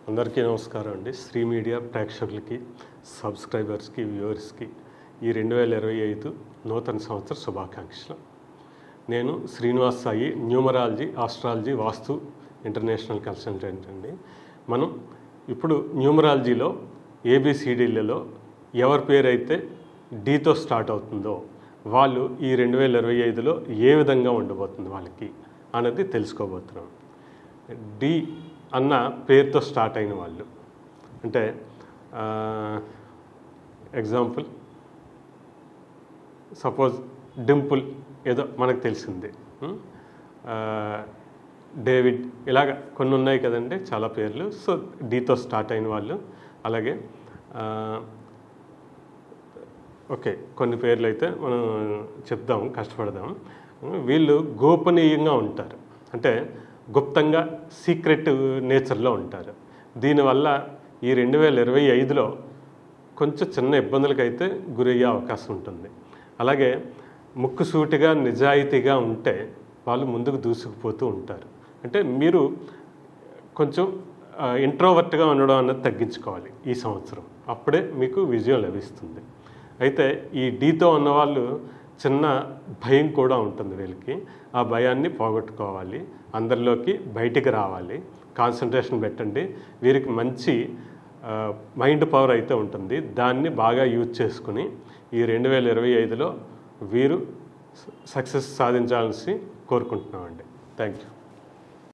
అందరికీ నమస్కారం అండి. శ్రీ మీడియా ప్రేక్షకులకి, సబ్స్క్రైబర్స్కి, వ్యూవర్స్కి ఈ 2025 నూతన సంవత్సర శుభాకాంక్షలు. నేను శ్రీనివాస్ సాయి, న్యూమరాలజీ, ఆస్ట్రాలజీ, వాస్తు ఇంటర్నేషనల్ కన్సల్టెంట్ అండి. మనం ఇప్పుడు న్యూమరాలజీలో ఏబిసిడీలలో ఎవరి పేరైతే డీతో స్టార్ట్ అవుతుందో వాళ్ళు ఈ 2025లో ఏ విధంగా ఉండబోతుంది వాళ్ళకి అన్నది తెలుసుకోబోతున్నాం. డి అన్న పేరుతో స్టార్ట్ అయిన వాళ్ళు అంటే ఎగ్జాంపుల్ సపోజ్ డింపుల్ ఏదో మనకు తెలిసింది, డేవిడ్, ఇలాగ కొన్ని ఉన్నాయి కదండి చాలా పేర్లు. సో డీతో స్టార్ట్ అయిన వాళ్ళు. అలాగే ఓకే, కొన్ని పేర్లు అయితే మనం చెప్దాం, కష్టపడదాం. వీళ్ళు గోపనీయంగా ఉంటారు, అంటే గుప్తంగా సీక్రెట్ నేచర్లో ఉంటారు. దీనివల్ల ఈ 2025లో కొంచెం చిన్న ఇబ్బందులకైతే గురయ్యే అవకాశం ఉంటుంది. అలాగే ముక్కుసూటిగా నిజాయితీగా ఉంటే వాళ్ళు ముందుకు దూసుకుపోతూ ఉంటారు. అంటే మీరు కొంచెం ఇంట్రోవర్ట్గా ఉండడం అన్నది తగ్గించుకోవాలి ఈ సంవత్సరం, అప్పుడే మీకు విజయం లభిస్తుంది. అయితే ఈ డీతో ఉన్నవాళ్ళు చిన్న భయం కూడా ఉంటుంది వీళ్ళకి. ఆ భయాన్ని పోగొట్టుకోవాలి, అందరిలోకి బయటికి రావాలి, కాన్సన్ట్రేషన్ పెట్టండి. వీరికి మంచి మైండ్ పవర్ అయితే ఉంటుంది, దాన్ని బాగా యూజ్ చేసుకుని ఈ 2025లో వీరు సక్సెస్ సాధించాలని కోరుకుంటున్నామండి. Thank you.